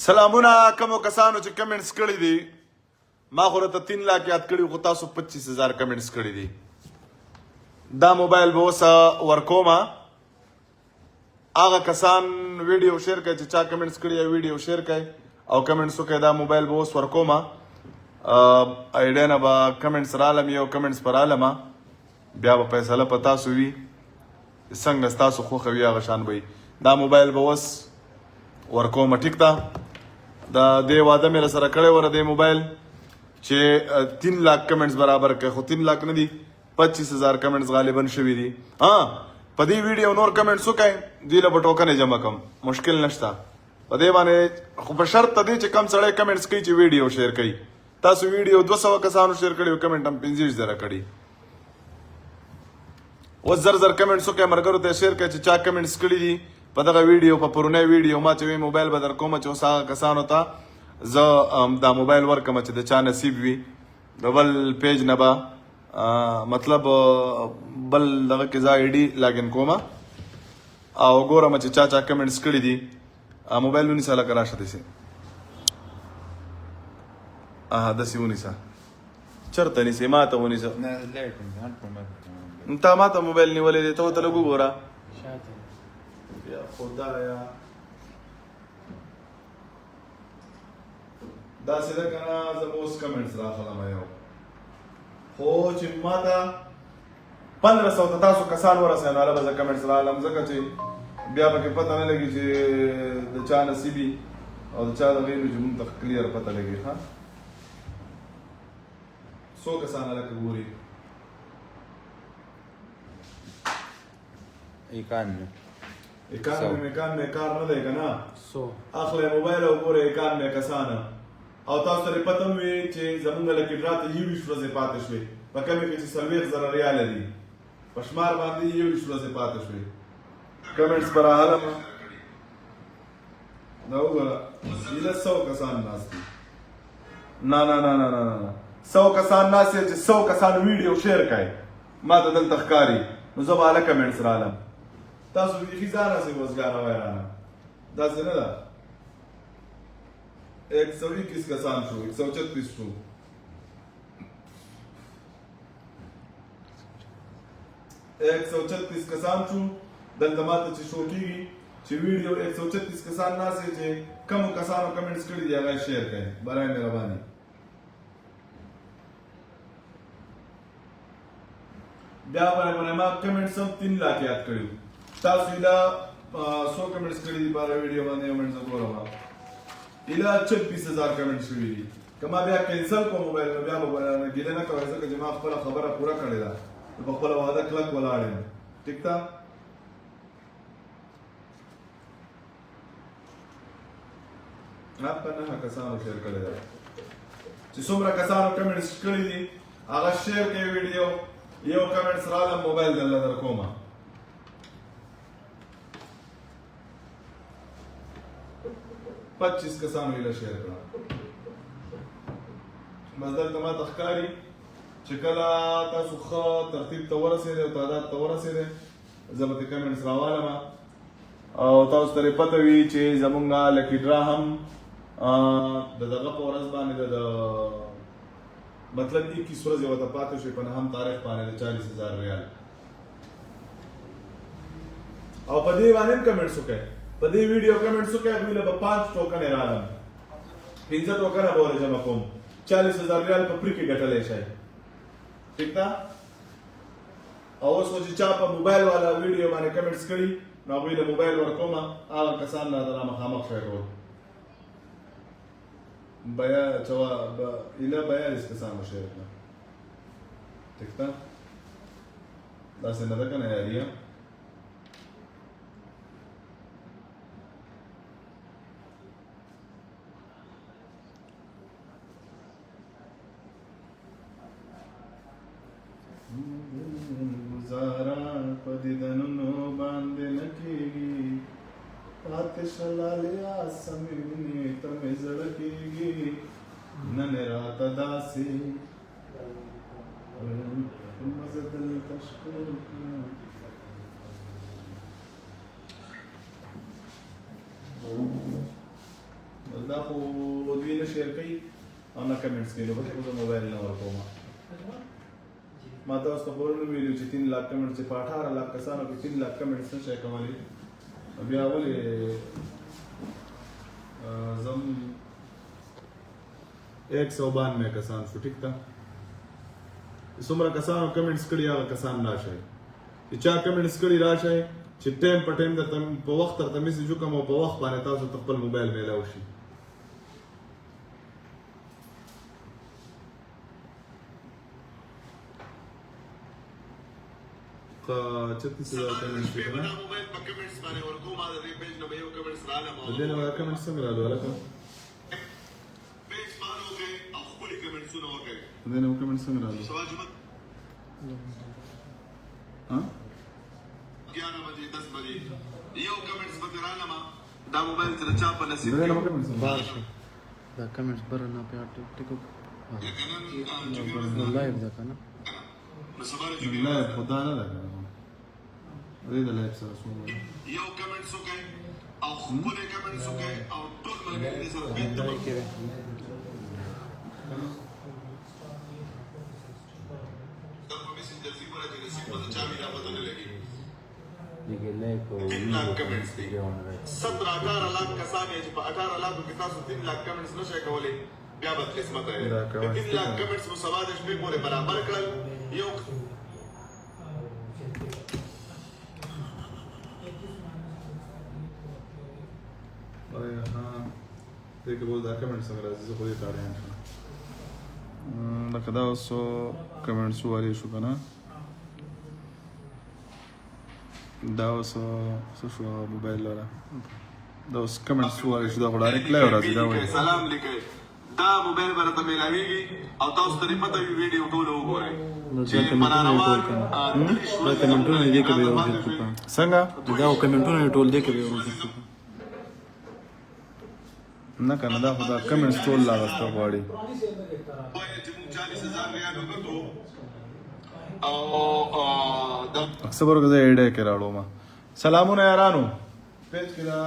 سلامونه کوم کسانو چې کمنټس کړی دي ما خو راته 3 لاک یاد کړي خو تاسو 25,000 کمنټس کړي دي دا موبایل به اوس ورکومه هغه کسان ویډیو شیر کوي چې چا کمنټس کړي یا ویډیو شیر کوي او کمنټس وکړي دا موبایل به اوس ورکومه ایډیا نه به کمنټس رالم یو کمنټس پر رالمه بیا به فیصله په تاسو وي څنګه ستاسو خوښه وي هغه شان به وي دا موبایل به اوس ورکومه ټیک ده دا دې واده مې سره کړی وره دې موبایل چې 3 لاک کمنټس برابر کړي خو 3 لاک نه دي 25,000 کمنټس غالبا شوي دي په دې ویډیو نور کمنټس وکړئ دوی له به ټوکنې جمع کړم مشکل نشته په دې باندې خو په شرط دی چې کم سړی کمنټس کوي چې ویډیو شیر کوي تاسو ویډیو 200 کسانو شیر کړي او کمنټ هم 25,000 کړي اوس زر کمنټس وکړئ ملګرو ته شیر کړئ چې چا کمنټس کړي دي په دغه ویډیو په پرونی ویډیو ما چې وی موبایل به در کومه چې اوس هغه کسانو ته زه دا موبایل ورکړم چې د چا نصیب وي د بل پیج نه به مطلب بل دغه کې زه آی ډي لاګین کومه او ګورم چې چا کمنټس کړي دي موبایل ونیسه لکه راشه داسې داسې ونیسه چېرته نیسې ما ته ونیسه تا ما ته موبایل نیولی دی ته ورته لږ وګوره یا خدایا داسې ده که نه زه به اوس کمنټس راخلم یو خو چې ما ته 1500 ته تاسو کسان ورسوي نو هله به زه کمنټس راغلم ځکه چې بیا پکې پته نه لګي چې د چا نصیبي او د چا دغې نو چې مونږ ته کلیر پته لګي ښه څو کسان هلکه ګوري 91 کار نه دی که نه اخلی موبایل او ګوره 91 کسانه او تاسو سره پته هم وي چې زمونږ لکې ډرا ته 21 ورځې پاتې شوې په کمې کې چې 40,000 ریاله دي په شمار باندې 21 ورځې پاتې شوې کمنټس به راهلم دا وګوره ایله 100 کسان ناست دي نه 100 کسان ناست دي چې 100 کسان ویډیو شیر کوي ما ته دلته ښکاري نو زه به هله کمنټس رالم تاسو بیخي ځان هسې وزګاره ویرانه داسې نه ده 121 کسان شو 136 شو 136 کسان شو دلته ماته چې شو کېږي چې ویډیو 136 کسان ناست چې کمو کسانو کمنټس کړي دي هغه شیر کړئ برای مهرباني بیا باندې ما کمنټس هم 3 لاک یاد کړي تاسو دا 100 کمنټس کړي دي په ویډیو باندې کمنټس وګورم اله 26,000 کمنټس شوي دي کما بیا کینسل کوم موبایل نو بیا به ګیله نه کوئ ځکه چې ما خپله خبره پوره کړې ده په خپله وعده کلک ولاړ یم ټیک ده په 9 کسانو شیر کړی ده چې څومره کسانو کمنټس کړي دي هغه شیر کوي ویډیو یو کمنټس رالم موبایل دلته در کومه پچیس کسانو ایله شیر کړه بس دلته ما ته ښکاري چې کله تاسو ښه ترتیب ته ورسېدئ او تعداد ته ورسېدئ زه به ترې کمنټس راوالم او تاسو ته پته وي چې زمونږ لکي ډرا هم د دغه په ورځ باندې د مطلب 21 ورځې ورته پاتې شوې په 9 تاریخ باندې د 40,000 ریال او په دې باندې هم کمنټس وکړئ په دې ویډیو کمنټس وکړئ دوی له به 5 ټوکنې رالم 5 ټوکنه به ورته جمع کوم 40,000 ریال په فری کې ګټلی شئ ټیک ده او اوس خو چې چا په موبایل والا ویډیو باندې کمنټس کړي نو هغوی له موبایل ورکومه هغه کسان راته را مخامخ شئ ټول ایله 42 کسانو شیر کړه ټیک ده داسې نه ده که نه یاري گزارا په دیدنونو باندې نه کېږي پاتې شلالیا سمینې ته مې زړه کېږي نن راته داسې مزه دلته ښکل کړه خو دوی نه شیر کوي او نه کمنټس کوي نو بس زه موبایل نه ورکوم ما تاسو ته پرون ویلو چې 3 लाख کمنټس چې په 18 लाख کسانو کې 3 लाख کمنټس نشي کولی بیا ولې زم 192 کسان شو ټیک تا څومره کسانو کمنټس کړي هغه کسان راشي چې چا کمنټس کړي راشي چې ټایم په ټایم درته په وخت درته میسج وکړم او په وخت باندې تاسو خپل موبایل میلاو شي چتیس ہزار کمنٹس پہ نا موبائل پر کمنٹس باندې ورکو ما د دې پیج نو یو کمنټس رااله ما د دې نو کمنټس څنګه راځي ولکه پیج فالو کړئ او خپل کمنټسونه وکړئ د دې نو کمنټس څنګه راځي ها 11 بجے 10 بجے یو کمنټس به رااله ما دا موبایل تر چا په نصیب دا کمنټس دا کمنټس برنا په ټیک لایو دا کنه لایو خدا نه ده دې د لایف سره سمون یو کمنټس وکړئ او خپل کمنټس وکړئ او ټول ملګري سره بیت کوي دا په میسنجر سی پر چې سی په چا ویلا پته نه لګي دغه لایک او 3 लाख کمنټس دي 17-18 लाख کسان چې په 18 लाख کې تاسو 3 लाख کمنټس نشئ کولای بیا به قسمت ہے 3 लाख کمنټس مو سوا د شپې پورې برابر کړل یو دیکھ بول دا کمنٹ څنګه راځي زه خو دې تاړم لکه دا اوس کمنټس والی شو کنه دا اوس څه شو موبایل لاره دا اوس کمنټس والی شو دا غوړه ریکلای راځي دا وایي سلام لیکي دا موبایل برته ملاويږي او تاسو ته پته وي ویډیو ټول وګورئ چې مناروال دا کمنټونه دې کې به څنګه دا کمنټونه ټول دې کې به نه کنه دا خدا کمنټس ټول لا واستو غواړي اکثر ورګه ایډه کې راړو ما سلامونه یارانو پیج کې دا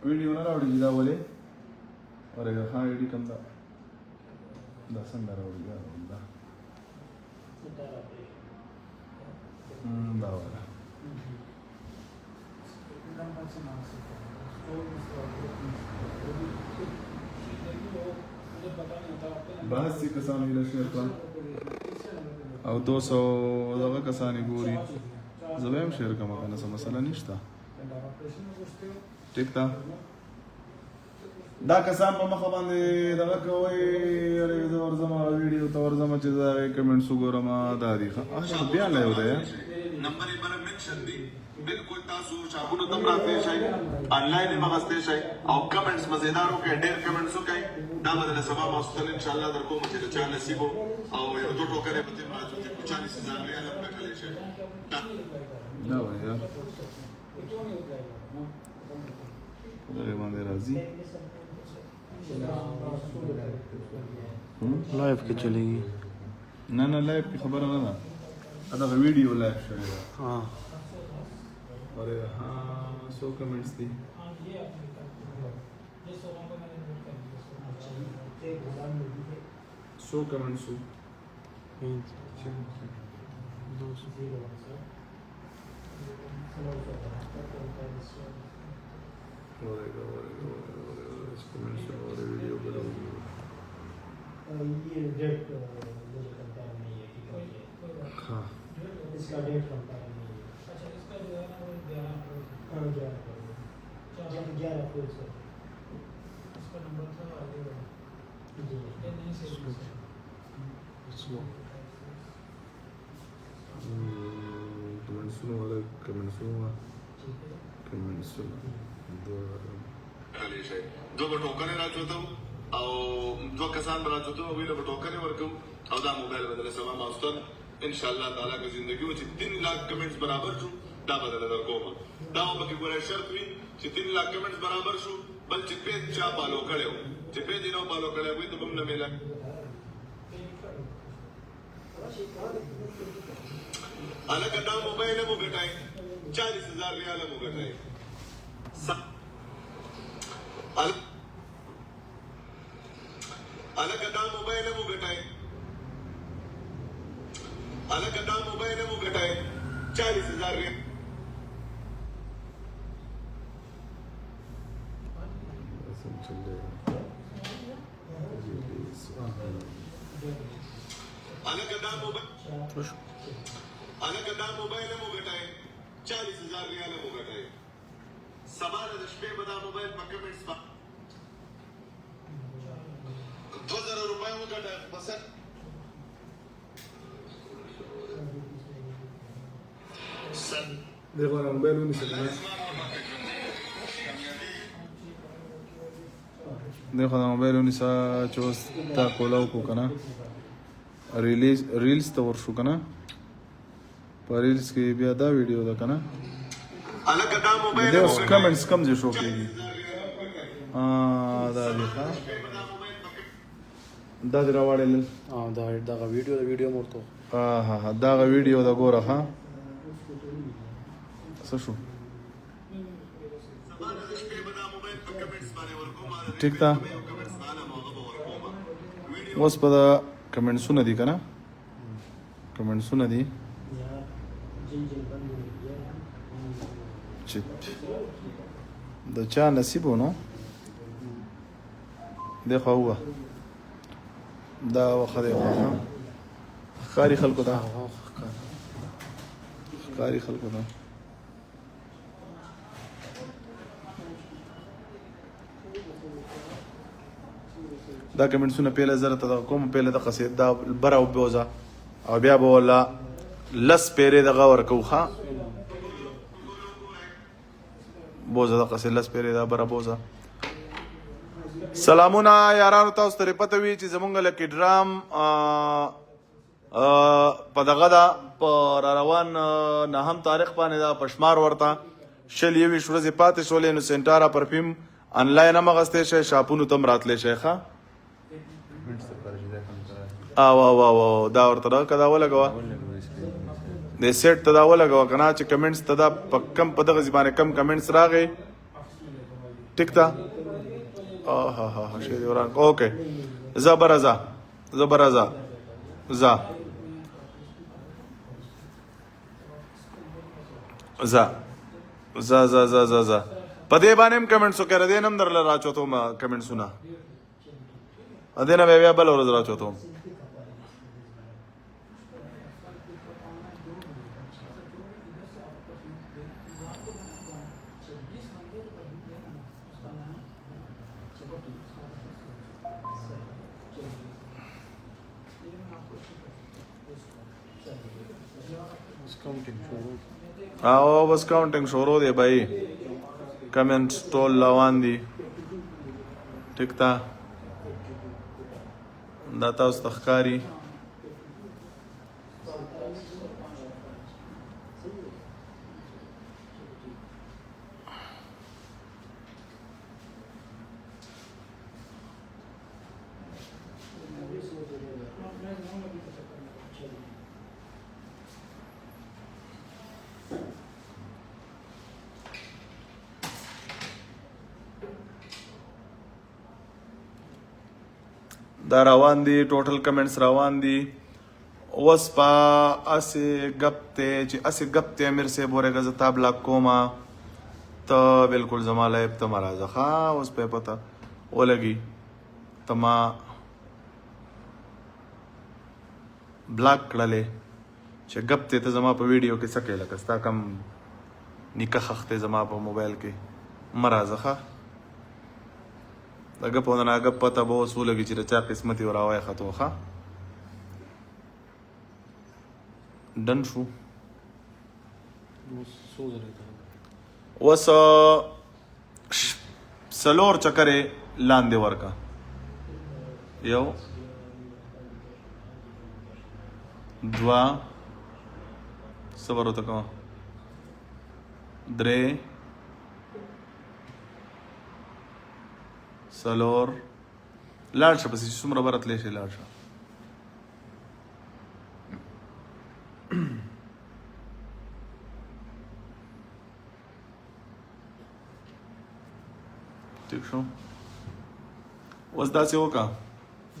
ویډیو نه راوړي دا ولې ورګه ها ایډي کوم دا څنګه راوړي دا وره بعض کسانو یې شیر کړ او 200 دغه کسانې ګوري زه به هم شیر کوم کنه څه مسله نشته ټیک تا دا کسان په مخ باندې دغه کوي اره زه ورځم ویډیو ته ورځم چې دا کمنټس وګورم دا دي ها بیا لا یو دی نمبر یې بر منشن دی بالکل تاسو چاپونو تم راځئ شئ انلاین مغسته شئ او کمنټس مزیدارو کې ډېر کمنټس وکړئ دا بدل سبا ماستل ان شاء الله درکو مته چا نصیب او یو ټوټو کرے په دې راځو چې 40000 ریال په کله شي دا وایي دا باندې راځي لایف کې چلےږي نه لایف کی خبره نه ده دا ویډیو لایف شوی دا ها और हाँ 100 कमेंट्स थी सो कमेंट्स वीडियो हाँ इसका डेट बनता है इसका नंबर था आगे जी नहीं से कमेंट सुनो वाला कमेंट सुनो दो बटोकने राजवतो او دو کسان راځو ته ویله بټوکره ورکو او دا موبایل بدل سبا ماستر ان شاء الله تعالی کی زندگی و چې 3 लाख کمنټس برابر شو دا بدل درکوم دا په کې ګورای شرط وي چې 3 लाख کمنټس برابر شو بل چې پیج چا پالو کړو چې پیج نه پالو کړو وي ته هم نه ملا الګ دا موبایل مو ګټای 40000 ریال مو ګټای الکه دا موبایل مو ګټای الکه دا موبایل مو ګټای 40000 ریال الکه دا موبایل مو ګټای 40000 ریال مو ګټای سبا د شپې به دا موبایل په کمنټس په 2000 روپۍ مو ګټای بس دغه موبایل ونیسه دغه موبایل ونیسه چې اوس تا کولاو کو کنه ریلز ته ورشو کنه په ریلز کې بیا دا ویډیو ده کنه الکه دا موبایل د اوس کمنټس کم دي شو کېږي دا دی ښه دا دی راوړل دا دغه ویډیو مرته ها دا ویډیو دا ګوره ها څه شو ټیک تا اوس په دا کمنټسونه دي کنه کمنټسونه دي چې د چا نصیب ونه دغه هو دا وخت دی ښکاري خلکو ته ښکاري خلکو ته دا کمنټسونه پیله زره ته کوم پیله د قصید دا بره او بوزه او بیا به ولا لس پیره دغه ورکوخه بوزه د قصید لس پیره دا بره بوزه سلامونه یارانو تاسو ته پته وی چې زمونږ لکه ډرام په دغه دا په روان نه هم تاریخ باندې دا پشمار ورته شل یوي ورځې پاتې شولې نو سنټارا پرفیوم انلاین هم غسته شي شاپونو تم راتلې شيخه او دا ورته کدا ولګوا د سیټ ته دا ولګوا کنه چې کمنټس ته دا کم په دغه ځبانه کم کمنټس راغی ټیک تا ها شي دی وران اوکې زبرزا ز په دې باندې هم کمنټس وکړه دې نم درل راچوتو ما کمنټسونه ا دې نه بیا بل ورځ راچوتو او بس کاونټینګ شروع دی بھائی کمنټس ټول روان دي ټیک تا دا تاسو تخکاری دا روان دي ټوټل کمنټس روان دي اوس په اسې غپ ته چې اسې غپ ته امیر سے بوره غز تا بلاک کوما ته بالکل زما لایب ته مرزه ها اوس په پتا ولګي تما بلاک کړلې چې غپ ته زما په ویډیو کې سکه لکستا کم نکاح خخته زما په موبایل کې مرزه ها دغه په نه غپ پتا به وسو لګي چې چا قسمتي وراوي خطو ښه ډن شو وس سلور چکرې لاندې ورکا یو دوا صبر وته کوه درې سلور لاړ شه پسې څومره برتلی شي لاړ شه ټیک شو اوس داسې وکړه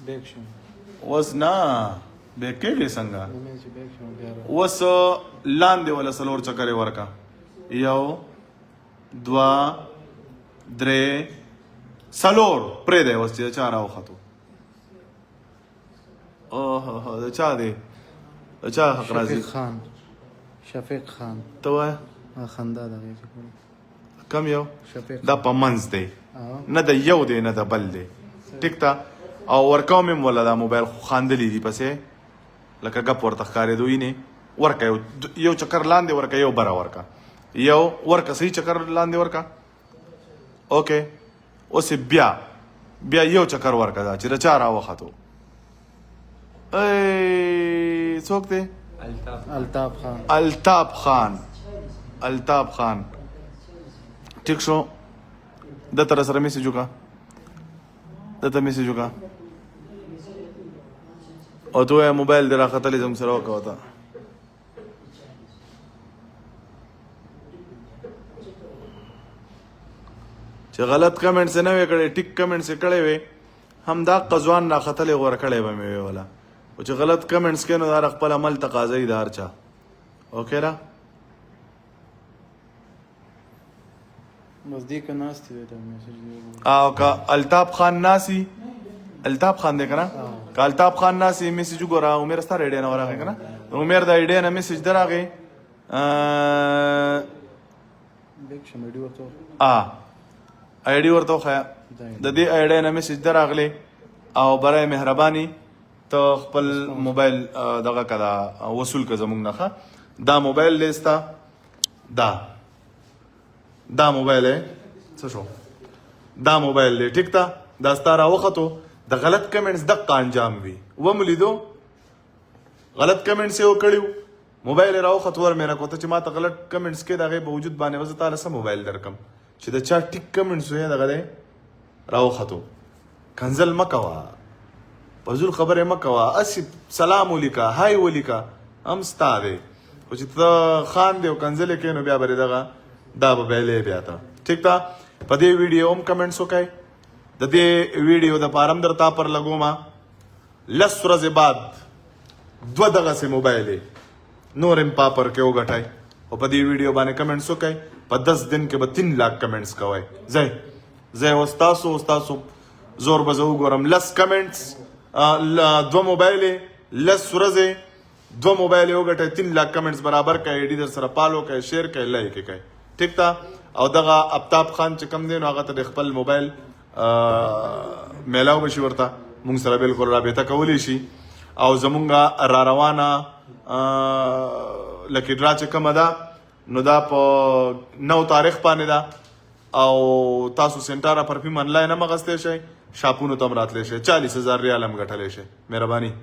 بیک شم اوس نه به کېږي څنګه مې چې بیک شم بیا را اوس لاندې ولا سلور چکرې ورکا یو دوا درې سلور پرې دی اوس چې چا راوختو اوه د چا دی د چا حق راځي شفیق خان ته وایه خندا دغه چې کم یو شفیق دا په منځ دی نه د یو دی نه د بل دی ټیک تا او ورکاو مې ولا دا موبایل خو خاندلی دي پسې لکه ګپ ورته ښکارېدو نه ورکه یو چکر لاندې ورکه یو بره ورکه یو ورکه صحیح چکر لاندې ورکه اوکې اوس بیا یو چکر ورکه دا چې د چا راوختو څوک دی الطاف خان ټیک شو د تر سره میسج وکړه دته میسج وکړه او ته موبایل دی راختلی زم سره وکړه وته چې غلط کمنټس نه وې کړی ټیک کمنټس یې کړی وې هم دا قزوان راختلی غوره کړی به مې وی ولا او چې غلط کمنټس کوي نو دا خپل عمل تقاضا یې د هر چا اوکې را نزدیک ناست دی دا میسج دی او که الطاف خان ناسی الطاف خان دی کنه که الطاف خان ناسی میسج وګوره عمر ستاره ایډیا نه ورغی کنه عمر د ایډیا نه میسج دراغی بیک شم ایډي ورته آیډي ورته خیا د دې ایډیا نه میسج دراغلی او برای مهرباني ته خپل موبایل دغه کدا وصول که زمونږ نه دا موبایل لیستا دا موبایل څه شو دا موبایل دی ټیک تا دا ستاره وختو د غلط کمنټس دقه انجام وي وملیدو غلط کمنټس یو کړیو موبایل راوخت ور مې راکوته چې ما ته غلط کمنټس کې دغه په وجود باندې وزه تعالی سم موبایل درکم چې د چا ټیک کمنټس وي دغه دی راوختو کنزل مکوا فزول خبره مکوا اسی سلام ولیکا هاي ولیکا هم ستا دی خو چې ته خان دی او کنزل کې نو بیا بری دغه دا به بیلې بیا ته ټیک تا په دې ویډیو هم کمنټس وکای د دې ویډیو د پارم درتا پر لګو ما لس ورځې بعد دو دغه سه موبایل نور هم پاپر کې وګټای او په دې ویډیو باندې کمنټس وکای په 10 دن کې به 3 लाख کمنټس کوي زه استاسو زور بزو ګورم لس کمنټس دو موبایل لس ورځې دو موبایل وګټای 3 लाख کمنټس برابر کای ایډي در سره پالو کای شیر کای لایک کای ټیک تا او دغه الطاف خان چې کم دی نو هغه ته خپل موبایل میلاو بشي ورته مونږ سره بالکل رابطه کولی شي او زمونږه را روانه لکه ډرا چې کومه ده نو دا په 9 تاریخ باندې ده او تاسو سنټاره پرفیوم انلاین هم اخیستی شئ شاپونو ته هم راتلی شئ 40,000 ریال هم ګټلی شئ مهرباني